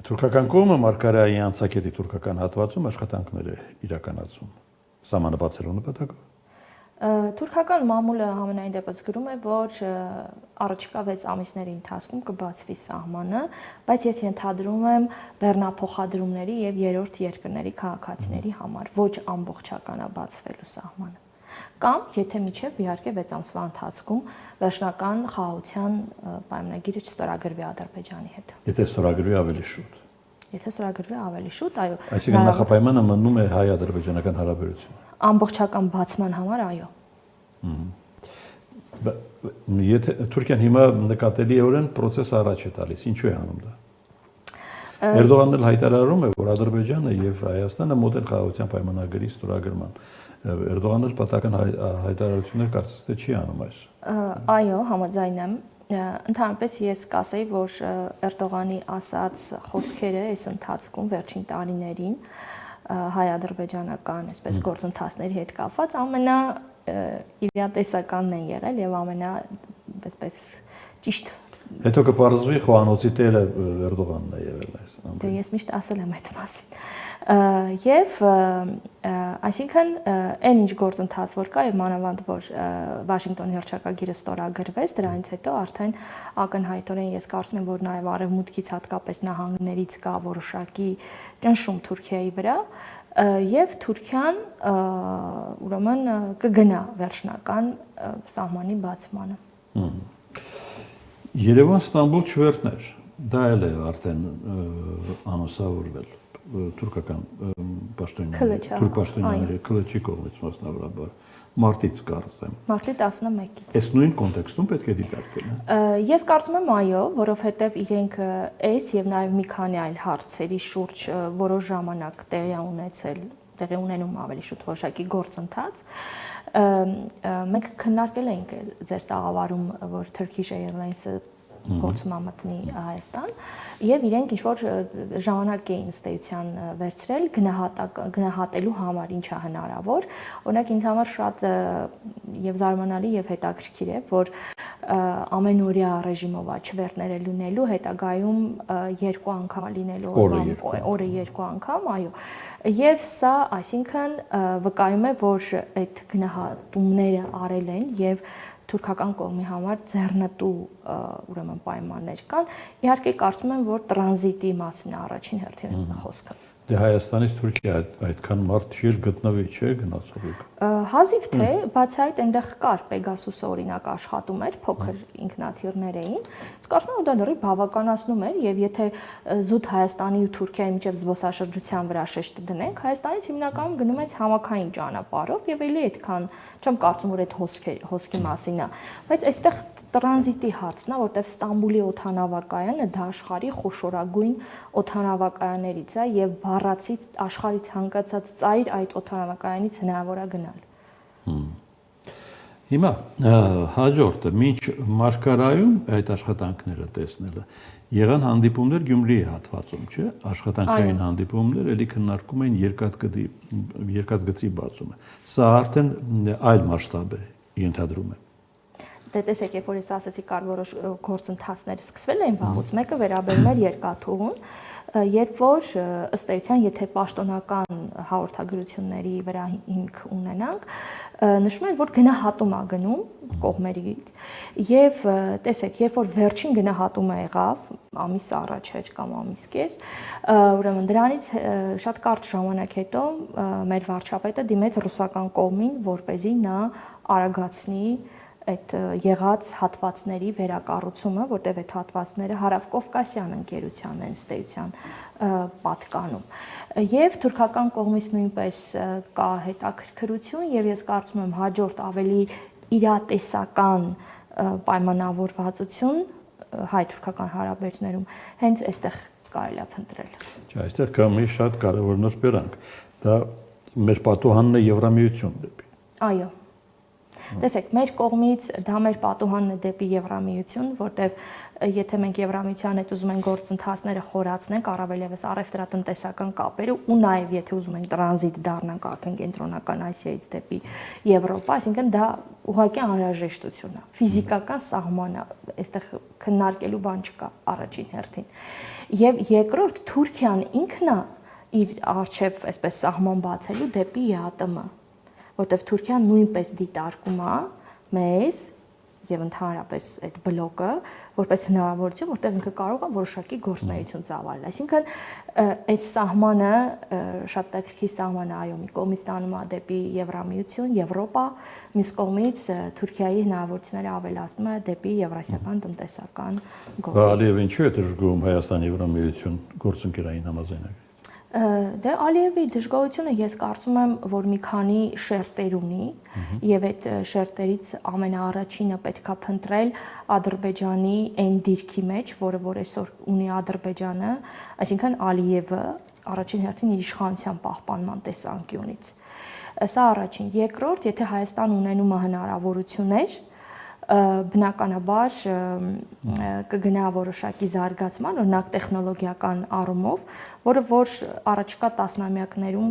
Թուրքական կողմը Մարգարայի անցակետի թուրքական հատվածում աշխատանքներ է իրականացում սահմանը բացելու նպատակով։ Թուրքական մամուլը համենայն դեպս գրում է, որ առաջիկա 6 ամիսների ընթացքում կբացվի սահմանը, բայց ես ենթադրում եմ բեռնափոխադրումների եւ երրորդ երկրների քաղաքացիների համար, ոչ ամբողջականա բացվելու սահմանը։ Կամ եթե միջև իհարկե 6 ամսվա ընթացքում վերջնական խաղաղության պայմանագիրը չստորագրվի Ադրբեջանի հետ։ Եթե ստորագրվի ավելի շուտ։ Եթե ստորագրվի ավելի շուտ, այո։ Այսինքն նախապայմանը մնում է հայ-ադրբեջանական հարաբերությունը։ Ամբողջական բացման համար, այո։ Եթե Թուրքիան հիմա նկատելիորեն process առաջ է տալիս, ինչու է անում դա։ Էրդողանն էլ հայտարարում է, որ Ադրբեջանը եւ Հայաստանը մոդել խաղաղության պայմանագրի ստորագրման։ Էրդողանն էլ պատական հայտարարություններ կարծես թե չի անում այս։ Այո, համաձայն եմ։ Ընդհանրապես ես կասեի, որ Էրդողանի ասած խոսքերը այս ընթացքում վերջին տարիներին հայ-ադրբեջանական այսպես գործընթացների հետ կապված ամենա իրատեսականն են եղել եւ ամենա այսպես ճիշտ։ Հետո կպարզվի խոհանոցի տերը Էրդողանն է եղել այս։ Դե ես միշտ ասել եմ այդ մասին։ Եվ այսինքն այն ինչ գործընթաց որ կա եւ մանավանդ որ Վաշինգտոնի հռչակագիրը ստորագրվեց, դրանից հետո արդեն ակնհայտորեն ես կարծում եմ, որ նաեւ արևմուտքից հատկապես նահանգներից կա որոշակի ճնշում Թուրքիայի վրա եւ Թուրքիան ուրեմն կգնա վերջնական սահմանի բացմանը։ Երևան-Ստամբուլ չվերթներ, դա էլ է արդեն անուսավորվել թուրքական պաշտոնյաների, թուրք պաշտոնյաների քլեչի կողմից մասնավորաբար մարտից կարծեմ։ Մարտի 11-ից։ Այս նույն կոնտեքստում պետք է դիտարկել։ Ես կարծում եմ այո, որովհետև իրենք այս եւ նաեւ մի քանի այլ հարցերի շուրջ որոշ ժամանակ տեղի ունենում ավելի շուտ որոշակի գործընթաց։ Մենք քննարկել ենք ձեր տաղավարում, որ Turkish Airlines-ը գործում ամտնի Հայաստան եւ իրենք ինչ որ ժամանակ էին ըստ էության վերցրել գնահատելու համար ինչա հնարավոր օրինակ ինձ համար շատ եւ զարմանալի եւ հետաքրքիր է որ ամենօրյա ռեժիմով չվերթները լինելու հետագայում 2 անգամ լինելու օրը 2 անգամ այո եւ սա այսինքն վկայում է որ այդ գնահատումները արել են եւ թուրքական կողմի համար ձեռնտու ուրեմն պայմաններ կան իհարկե կարծում եմ որ տրանզիտի մասին առաջին հերթին խոսքը Դե Հայաստանից Թուրքիա այդքան մարդ չի գտնվի, չէ՞ գնացողիկ։ Հազիվ թե, բացի այդ այնտեղ կար Պեգասուսը օրինակ աշխատում էր, փոքր ինքնաթիռներ էին։ Իսկ կարծում եմ դա լրիվ բավականացնում էր եւ եթե զուտ Հայաստանի ու Թուրքիայի միջև զբոսաշրջության վրա շեշտը դնենք, Հայաստանից հիմնականում գնում է համակային ճանապարհով եւ էլի այդքան չեմ կարծում որ այդ հոսքի մասին է, բայց այստեղ տրանզիտի հարցն է, որտեղ Ստամբուլի օդանավակայանը դա աշխարհի խոշորագույն օդանավակայաններից է եւ բառացի աշխարհի ցանկացած ծայր այդ օդանավակայանից հնարավոր է գնալ։ Հիմա հաջորդը մինչ Մարգարայում այդ աշխատանքները տեսնելը եղան հանդիպումներ Գյումրիի հատվածում, չէ՞, աշխատանքային հանդիպումներ, ելի քննարկում էին երկաթգծի բացումը։ Սա արդեն այլ մասշտաբ է, ենթադրում եմ։ Դե տեսեք, երբ որ ես ասացի կար որոշ գործընթացներ սկսվել էին վաղուց, մեկը վերաբերում էր երկաթուղուն, երբ որ ըստ էության, եթե պաշտոնական հաղորդագրությունների վրա հիմք ունենանք, նշում են, որ գնահատում է գնում կողմերից եւ տեսեք, երբ որ վերջին գնահատումը եղավ, ամիս առաջ էր կամ ամիս կես, ուրեմն դրանից շատ կարճ ժամանակ հետո մեր վարչապետը դիմեց ռուսական կողմին, որպեսզի նա արագացնի այդ եղած հատվածների վերակառուցումը, որտեղ այդ հատվածները Հարավկովկասյան ընկերությանն են ըստ էության պատկանում։ Եվ թուրքական կողմից նույնպես կա հետաքրքրություն եւ ես կարծում եմ հաջորդ ավելի իրատեսական պայմանավորվածություն հայ-թուրքական հարաբերություններում հենց այստեղ կարելի է փնտրել։ Չէ, այստեղ կա մի շատ կարևոր նրբերանգ։ Դա մեր պատուհանն է Եվրամիությունն դեպի։ Այո։ Տեսեք, մեր կողմից դա մեր պատուհանն է դեպի Եվրամիություն, որտեղ եթե մենք Եվրամիության հետ ուզում ենք գործընթացները խորացնենք, առավել եւս առևտրատնտեսական կապերը ու նաեւ եթե ուզում ենք տրանզիտ դառնանք արդեն կենտրոնական Ասիայից դեպի Եվրոպա, այսինքն դա ուղղակի անհրաժեշտություն է, ֆիզիկական սահման է, այստեղ քննարկելու բան չկա առաջին հերթին։ Եվ երկրորդ Թուրքիան ինքն է իր արչեւ այսպես սահման բացելու դեպի ԵԱՏՄ, որտեղ Թուրքիան նույնպես դիտարկում է մեզ եւ ընդհանրապես այդ բլոկը որպես հնարավորություն, որտեղ ինքը կարող է որոշակի գործունեություն ծավալել։ Այսինքն այս սահմանը շատ տակրքի սահման է, այո, մի կողմից տանում է դեպի Եվրամիություն, Եվրոպա, մյուս կողմից Թուրքիայի հնարավորությունները ավելացնում է դեպի Եվրասիական տնտեսական գոտի։ Ալիևը ինչու է դժգոհում Հայաստան-Եվրամիություն գործընկերային համաձայնագրի։ Դե Ալիևի դժգոհությունը ես կարծում եմ, որ մի քանի շերտեր ունի եւ այդ շերտերից ամենաառաջինը պետքա փնտրել Ադրբեջանի այն դիրքի մեջ, որ այսօր ունի Ադրբեջանը, այսինքն Ալիևը առաջին հերթին իր իշխանության պահպանման տեսանկյունից։ Սա առաջին, երկրորդ, եթե Հայաստան ունենում է հնարավորություններ, բնականաբար կգնա որոշակի զարգացման, օրինակ տեխնոլոգիական առումով, որը որ առաջիկա տասնամյակներում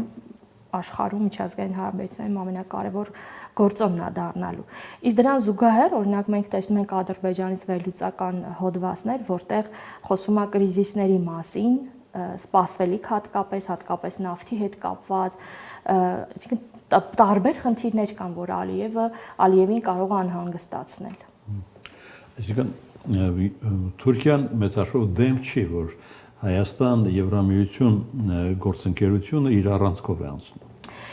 աշխարհում միջազգային հարաբերությունների ամենակարևոր գործոնն է դառնալու։ Իսկ դրան զուգահեռ, օրինակ մենք տեսնում ենք Ադրբեջանից վերլուծական հոդվածներ, որտեղ խոսում է կրիզիսների մասին, սպասվելիք հատկապես նավթի հետ կապված, այսինքն տարբեր խնդիրներ կան, որ Ալիևին կարող է անհանգստացնել։ Այսինքն Թուրքիան մեծաշով դեմ չի, որ Հայաստան-Եվրամիություն գործընկերությունը իր առանցքով է անցնում։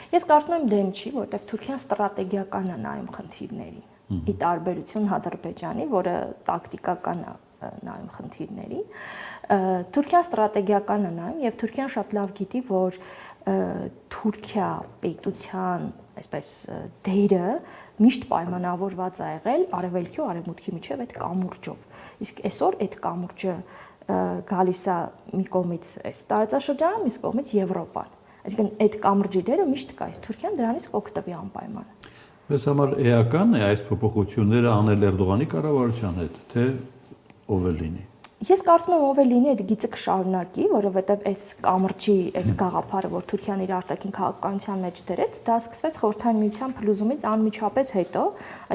Ես կարծում եմ դեմ չի, որտեղ Թուրքիան ստրատեգիական է նայում խնդիրներին, ի տարբերություն Ադրբեջանի, որը տակտիկական է նայում խնդիրներին։ Թուրքիան ստրատեգիական է նայում եւ Թուրքիան շատ լավ գիտի, որ Թուրքիա պետության այսպես դերը միշտ պայմանավորված է եղել արևելքի ու արևմուտքի միջև այդ կամուրջով։ Իսկ այսօր այդ կամուրջը գալիս է մի կողմից այս տարածաշրջանը, մյուս կողմից Եվրոպան։ Այսինքն այդ կամուրջի դերը միշտ կա, իսկ Թուրքիան դրանից կօգտվի անպայման։ Մեզ համար էական է այս փոփոխությունները անել Էրդողանի կառավարության հետ, թե ով է լինի։ Ես կարծում եմ ով է լինի այդ գիծը կշարունակի, որովհետև այս կամրջի, այս գաղափարը, որ Թուրքիան իր արտաքին քաղաքականության մեջ դրեց, դա սկսվեց Խորհրդային Միության փլուզումից անմիջապես հետո,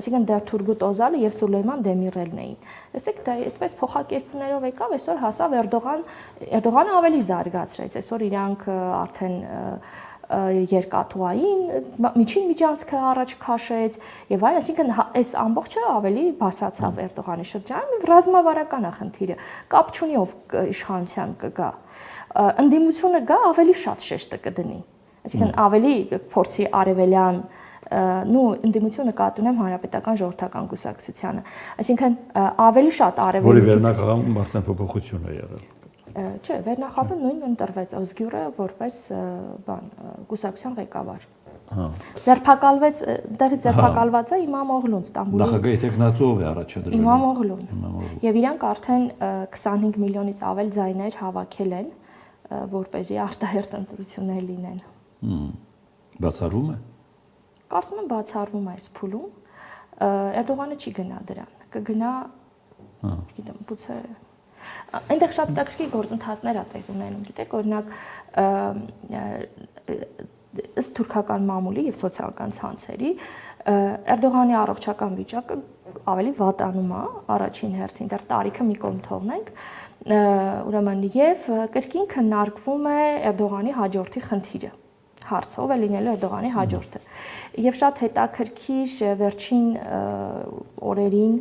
այսինքն դեռ Թուրգուտ Օզալը եւ Սուլեյման Դեմիրելն էին։ Տեսեք, դա այդպես փոխակերպումներով եկավ, այսօր հասավ Էրդողանը ավելի զարգացրեց, այսօր իրանք արդեն երկաթուային միջին միջանցքը առաջ քաշեց եւ այլն, այսինքն այս ամբողջը ավելի բարձրացավ Էրդողանի շրջանում եւ ռազմավարական է խնդիրը, կապ չունի ով իշխանության կգա, ընդդիմությունը գա ավելի շատ շեշտը կդնի, այսինքն ավելի փորձի արևելյան ընդդիմությունը կատունեմ հանրապետական ժողովրդական կուսակցությանը, այսինքն ավելի շատ արևելքի որի վերնախավում արդեն փոփոխություն է եղել։ Չէ, վերնախավը նույն ընտրվեց Օզգյուրը որպես կուսակցության ղեկավար։ Ձերբակալվեց, դեղից ձերբակալված է Իմամ Օղլուն Ստամբուլի։ Նախագահի տեխնացու ով է առաջադրել։ Իմամ Օղլուն։ Եվ իրանք արդեն 25 միլիոնից ավել ձայներ հավաքել են, որպեսզի արտահերթ ընտրություններ լինեն։ Բացառվում է։ Կարծում եմ բացառվում է այս փուլում։ Էրդողանը չի գնա դրան։ Կգնա, գիտեմ, գուցե այնտեղ շատ տակրի գործընթացներ ա տեղ ունենում, գիտեք, օրինակ ըստ թուրքական մամուլի եւ սոցիալական ցանցերի Էրդողանի առողջական վիճակը ավելի վատանում է առաջին հերթին, դեռ տարիքը մի կողմ թողնենք, ուրեմն եւ կրկին քննարկվում է Էրդողանի հաջորդի խնդիրը, հարցը ով է լինելու Էրդողանի հաջորդը, եւ շատ հետաքրքիր վերջին օրերին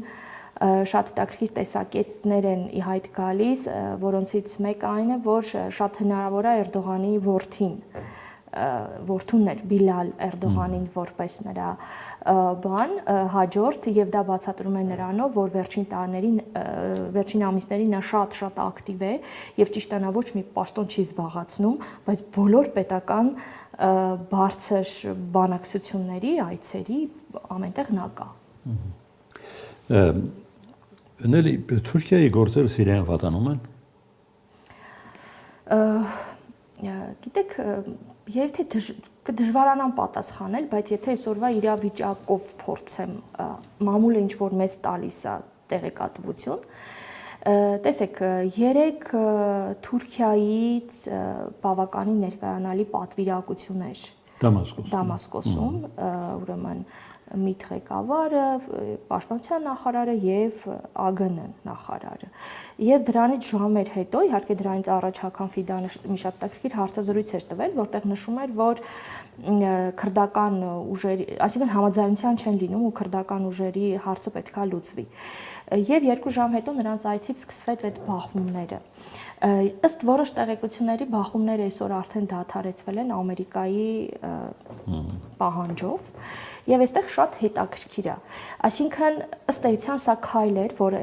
շատ հետաքրքիր տեսակետներ են ի հայտ գալիս, որոնցից մեկը այն է, որ շատ հնարավոր է Էրդողանի որդուն էր Բիլալ Էրդողանին որպես նրա հաջորդ եւ դա բացատրում է նրանով, որ վերջին ամիսներին նա շատ ակտիվ է եւ ճիշտ է նա ոչ մի պաշտոն չի զբաղացնում, բայց բոլոր պետական բարձր բանակցությունների, այցերի ամենտեղ նա կա։ Նելի Թուրքիայի գործերը Սիրիայում վատանում են։ Գիտեք, Եվ թե կդժվարանամ պատասխանել, բայց եթե այսօրվա իրավիճակով փորձեմ մամուլը ինչ որ մեզ տալիս է տեղեկատվություն, տեսեք, երեք Թուրքիայից բավականին ներկայանալի պատվիրակություններ Դամասկոսում, ուրեմն ՄԻՏ ղեկավարը, Պաշտպանության նախարարը եւ ԱԳՆ նախարարը։ Եւ դրանից ժամեր հետո, իհարկե դրանից առաջ Հական Ֆիդանը մի շատ տակրկիր հարցազրույց էր տվել, որտեղ նշում էր, որ քրդական ուժերի, այսինքն համաձայնության չեն լինում ու քրդական ուժերի հարցը պետքա լուծվի։ Եվ 2 ժամ հետո նրանց այցից սկսվեց այդ բախումները։ Ըստ որոշ տեղեկությունների բախումները այսօր արդեն դադարեցվել են Ամերիկայի պահանջով եւ այստեղ շատ հետաքրքիր է։ Այսինքն ըստ էության սա քայլ էր, որ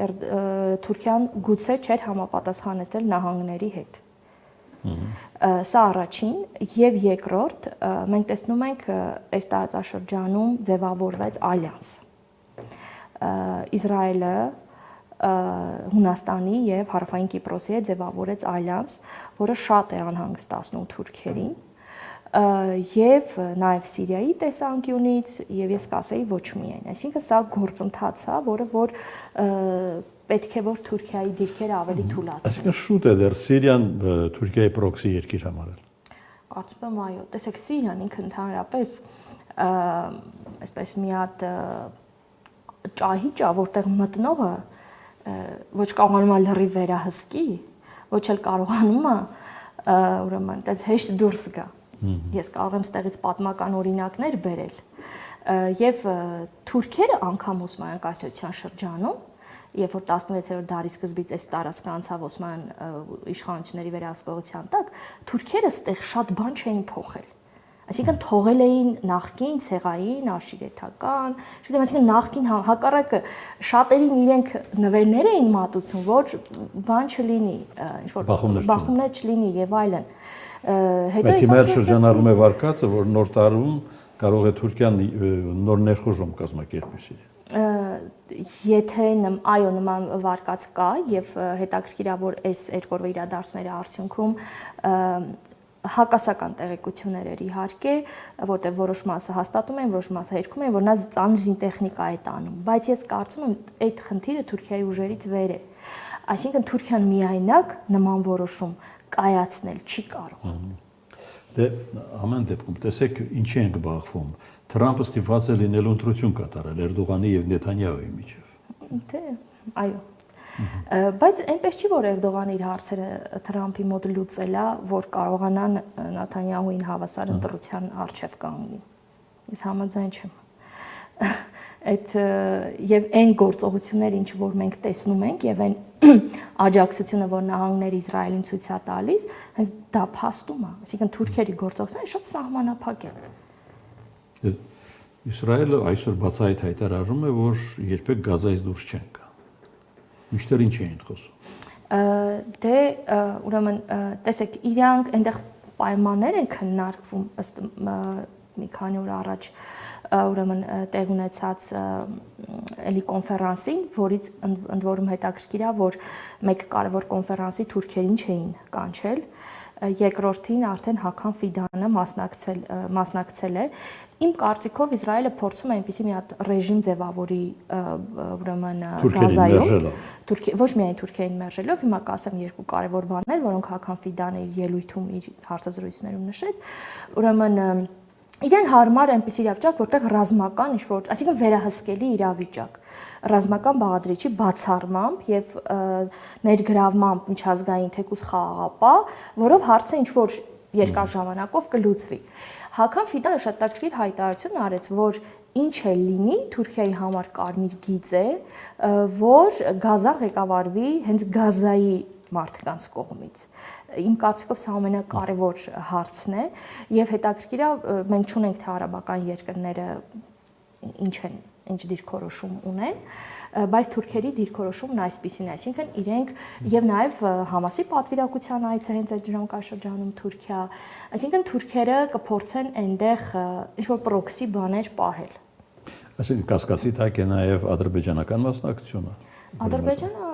Թուրքիան գուցե չէր համապատասխանեցել նահանգների հետ։ Սա առաջին եւ երկրորդ մենք տեսնում ենք այս տարածաշրջանում ձևավորվեց ալյանս։ Իսրայելը Հունաստանի եւ Հարավային Կիպրոսի հետ ձևավորեց ալյանս, որը շատ է անհանգստացնում թուրքերին եւ նաեւ Սիրիայի տեսանկյունից եւ ես կասեի ոչ միայն, այսինքն սա գործընթաց է, որը որ պետք է որ Թուրքիայի դիրքերը ավելի թույլատրի։ Այսինքն շուտ է դեռ Սիրիան Թուրքիայի պրոքսի երկիր համարել։ Կարծում եմ այո, տեսեք Սիրիան ինքը ընդհանրապես այսպես մի հատ ճահիճ է, որտեղ մտնողը ոչ կարողանում է լրիվ վերահսկի, ոչ էլ կարողանում է ուրեմն այդպես հեշտ դուրս գա։ Ես կարող եմ ստեղից պատմական օրինակներ բերել։ Եվ թուրքերը անգամ Օսմանյան կայսրության շրջանում, երբ որ 16-րդ դարի սկզբից այս տարածքը անցավ Օսման իշխանությունների վերահսկողության տակ, թուրքերը ստեղ շատ բան չէին փոխել։ Այսինքն թողել էին նախկին ցեղային, աշիրեթական, չգիտեմ, այսինքն նախկին հակառակը շատերին իրենք նվերներ էին մատուցում, որ բան չլինի, ինչ որ բախումներ չլինի եւ այլն։ Հետո հիմա շրջանառում է վարկածը, որ նոր տարում կարող է Թուրքիան նոր ներխուժում կազմակերպի Սիրիա։ Եթե այո նման վարկած կա եւ հետաքրքիր է որ այս երկրորդ իրադարձությունների արդյունքում հակասական տեղեկություններ էր իհարկե, որտեղ որոշ մասը հաստատում են, որոշ մասը հերքում են, որ նա ծանր զինտեխնիկա է տանում, բայց ես կարծում եմ այդ խնդիրը Թուրքիայի ուժերից վեր է։ Այսինքն Թուրքիան միայնակ նման որոշում կայացնել չի կարող։ Դե ամեն դեպքում տեսեք ինչի են բախվում։ Թրամփը ստիպված է լինելու ընտրություն կատարել Էրդողանի եւ Նեթանյահուի միջև։ Դե այո։ Բայց այնպես չի որ Էրդողանը իր հարցերը Թրամփի մոտ լուծել է, որ կարողանան Նեթանյահուին հավասար ընտրության առջև կանգնի։ Ես համաձայն չեմ։ Այդ եւ այն գործողությունները, ինչ որ մենք տեսնում ենք եւ այն աջակցությունը, որ նահանգները Իսրայելին ցույց է տալիս, հենց դա փաստում է։ Այսինքն թուրքերի գործողությունները շատ սահմանափակ են։ Իսրայելը այսօր բացահայտ հայտարարում է, որ երբեք Գազայից դուրս չեն գա։ Միշտեր ինչ էին խոսում։ Դե ուրեմն տեսեք, իրանք այնտեղ պայմաններ են քննարկվում ըստ մի քանի օր առաջ ուրեմն տեղ ունեցած էլի կոնֆերանսին, որից ընդ որում հետաքրքիր է, որ մեկ կարևոր կոնֆերանսի թուրքերին չէին կանչել, երկրորդին արդեն Հական Ֆիդանը մասնակցել է։ Իմ կարծիքով Իսրայելը փորձում է այնպիսի մի հատ ռեժիմ ձևավորի ուրեմն Գազայում, ոչ միայն Թուրքիային մերժելով, հիմա կասեմ երկու կարևոր բաներ, որոնք Հական Ֆիդանը իր ելույթում իր հարցազրույցներում նշեց, ուրեմն իրեն հարմար այնպիսի իրավիճակ, որտեղ ռազմական ինչ-որ, այսինքն վերահսկելի իրավիճակ, ռազմական բաղադրիչի բացառմամբ եւ ներգրավմամբ միջազգային թեկուզ խաղաղապահ, որով հարցը ինչ-որ երկար ժամանակով կլուծվի։ Հական Ֆիդանը շատ տակրիր հայտարարություն արեց, որ ինչ է լինի Թուրքիայի համար կարմիր գիծ է, որ Գազան ղեկավարվի հենց Գազայի մարդկանց կողմից։ Իմ կարծիքով սա ամենակարևոր հարցն է եւ հետաքրքիր է մենք չունենք թե արաբական երկրները ինչ դիրքորոշում ունեն, բայց թուրքերի դիրքորոշումն այսպիսին է, այսինքն իրենք եւ նաեւ Համասի պատվիրակության այցը հենց այդ ժամանակաշրջանում Թուրքիա, այսինքն թուրքերը կփորձեն այնտեղ ինչ-որ պրոքսի բաներ պահել։ Այսինքն կասկածի տակ է նաեւ ադրբեջանական մասնակցությունը։ Ադրբեջանը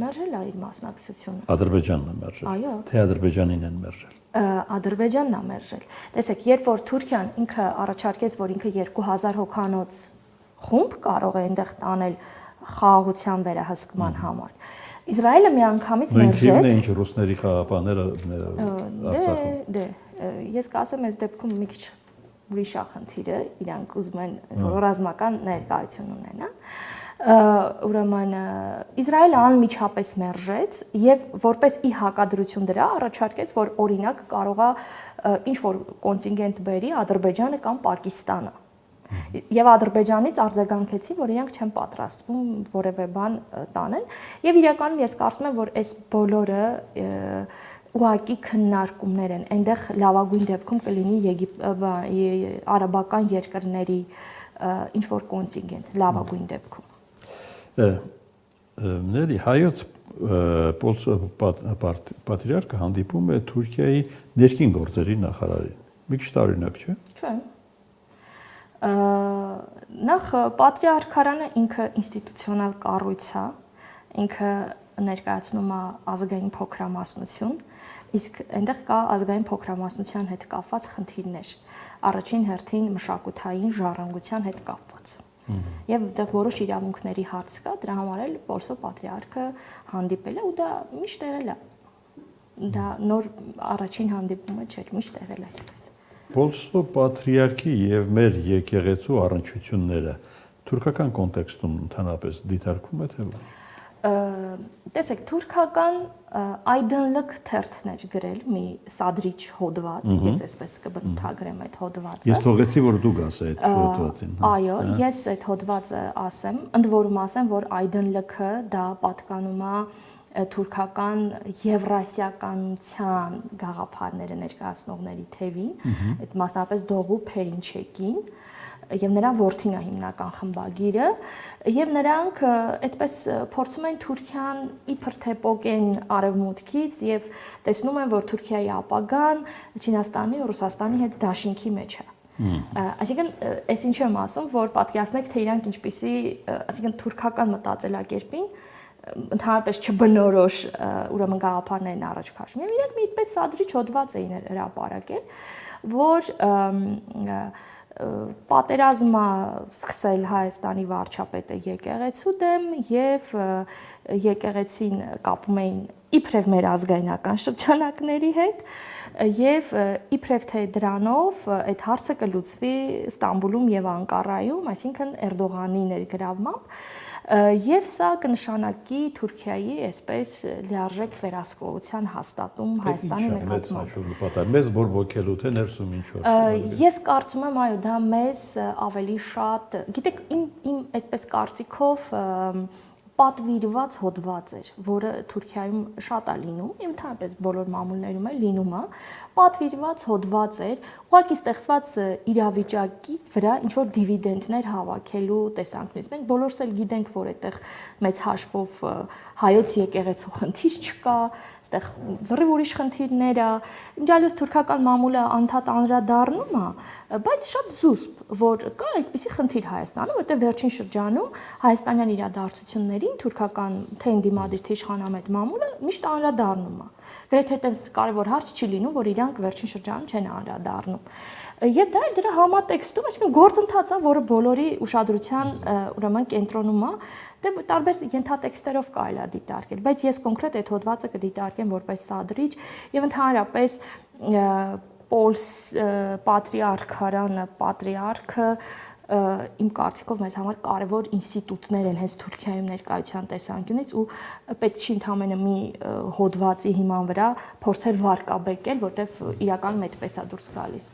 մերժել է իր մասնակցությունը։ Ադրբեջանն է մերժել։ Այո։ Թե Ադրբեջանին են մերժել։ Ադրբեջանն է մերժել։ Տեսեք, երբ որ Թուրքիան ինքը առաջարկեց, որ ինքը 2000 հոգանոց խումբ կարող է այնտեղ տանել խաղաղության վերահսկման համար, Իսրայելը միանգամից մերժեց։ Նույն ինչ ռուսների խաղապաները Արցախում։ Դե, ես կասեմ, այս դեպքում մի քիչ ուրիշ է խնդիրը, իրանք ուզում են ռազմական ներկայություն ունենա։ Ուրեմն Իսրայելը անմիջապես մերժեց եւ որպես ի հակադրություն դրա առաջարկեց, որ օրինակ կարողա ինչ որ կոնտինգենտ բերի Ադրբեջանը կամ Պակիստանը։ Եվ Ադրբեջանից արձագանքեցի, որ իրանք չեն պատրաստվում որևէ բան տանել, եւ իրականում ես կարծում եմ, որ այս բոլորը ուղղակի քննարկումներ են, այնտեղ լավագույն դեպքում կլինի արաբական երկրների ինչ որ կոնտինգենտ, լավագույն դեպքում։ Ների հայոց պատրիարքը հանդիպում է Թուրքիայի ներքին գործերի նախարարին։ Մի քիչ տարօրինակ չէ։ Չէ։ Նախ պատրիարքարանը ինքը ինստիտուցիոնալ կառույց է, ինքը ներկայացնում է ազգային փոքրամասնություն, իսկ այնտեղ կա ազգային փոքրամասնության հետ կապված խնդիրներ, առաջին հերթին մշակութային ժառանգության հետ կապված։ Եվ այդտեղ որոշ իրավունքների հարց կա, դրա համար էլ Պոլսո պատրիարքը հանդիպել է ու դա միշտ եղել է։ Դա նոր առաջին հանդիպումը չէր, միշտ եղել է այդպես։ Պոլսո պատրիարքի եւ մեր եկեղեցու առնչությունները թուրքական կոնտեքստում ընդհանրապես դիտարկվում է թե ոչ։ Տեսեք, թուրքական Aydınlık թերթներ գրել մի սադրիչ հոդված, ես այսպես կբնութագրեմ այդ հոդվածը։ Ես թողեցի, որ դու գաս այդ հոդվածին։ Այո, ես այդ հոդվածը ասեմ, ընդ որում ասեմ, որ Aydınlık-ը դա պատկանում է թուրքական եվրասիականության գաղափարները ներկայացնողների թևին, այդ մասնապես Դողու Փերինչեկին, եւ նրա որդին է հիմնական խմբագիրը, եւ նրանք այդպես փորձում են Թուրքիան իբր թե պոկեն արևմուտքից եւ տեսնում են, որ Թուրքիայի ապագան Չինաստանի ու Ռուսաստանի հետ դաշինքի մեջ է։ Այսինքն, այս ինչ եմ ասում, որ պատկերացնեք, թե իրանք ինչպիսի, այսինքն թուրքական մտածելակերպին ընդհանրապես չբնորոշ ուրեմն գաղափարներն առաջ քաշում։ Եվ իրենք մի այդպես սադրիչ հոդված էին հրապարակել, որ պատերազմը սկսել Հայաստանի վարչապետը եկեղեցու դեմ եւ եկեղեցին կապում էին իբրև մեր ազգայնական շրջանակների հետ եւ իբրև թե դրանով այդ հարցը կլուծվի Ստամբուլում եւ Անկարայում, այսինքն Էրդողանի ներգրավմամբ եւ սա կնշանակի Թուրքիայի այսպես լիարժեք վերահսկողության հաստատում Հայաստանի նկատմամբ։ Մեզ բորբոքելու թե ներսում ինչ որ։ Ես կարծում եմ, այո, դա մեզ ավելի շատ, գիտեք, իմ այսպես կարծիքով պատվիրված հոդված էր, որը Թուրքիայում շատ է լինում, եւ ընդհանրապես բոլոր մամուլներում է լինում, պատվիրված հոդված էր, ուղղակի ստեղծված իրավիճակի վրա ինչ որ դիվիդենդներ հավաքելու տեսանկյունից։ Մենք բոլորս էլ գիտենք, որ այդտեղ մեծ հաշվով հայոց եկեղեցու խնդիր չկա, այստեղ լրիվ ուրիշ խնդիրներ է, ինչալյուս թուրքական մամուլը անդադ անդրադառնում է, բայց շատ զուսպ, որ կա այսպիսի խնդիր Հայաստանում, որտեղ վերջին շրջանում հայաստանյան իրադարձություններին թուրքական թե ընդդիմադիր թե իշխանամետ մամուլը միշտ անդրադառնում է։ Գրեթե այդպես կարևոր հարց չի լինում, որ իրանք վերջին շրջանում չեն անդրադառնում։ Եվ դա էլ դրա համատեքստում, այսինքն գործընթաց է, որը բոլորի ուշադրության ուրեմն կենտրոնում է, դե տարբեր ենթատեքստերով կարելի է դիտարկել, բայց ես կոնկրետ այդ հոդվածը կդիտարկեմ որպես սադրիչ եւ ընդհանրապես Պոլս պատրիարքարանը, պատրիարքը իմ կարծիքով մեզ համար կարևոր ինստիտուտներ են հենց Թուրքիայում ներկայության տեսանկյունից ու պետք չի ընդհանրապես մի հոդվածի հիման վրա փորձել վարկաբեկել, որտեվ իրականում այդպես է դուրս գալիս։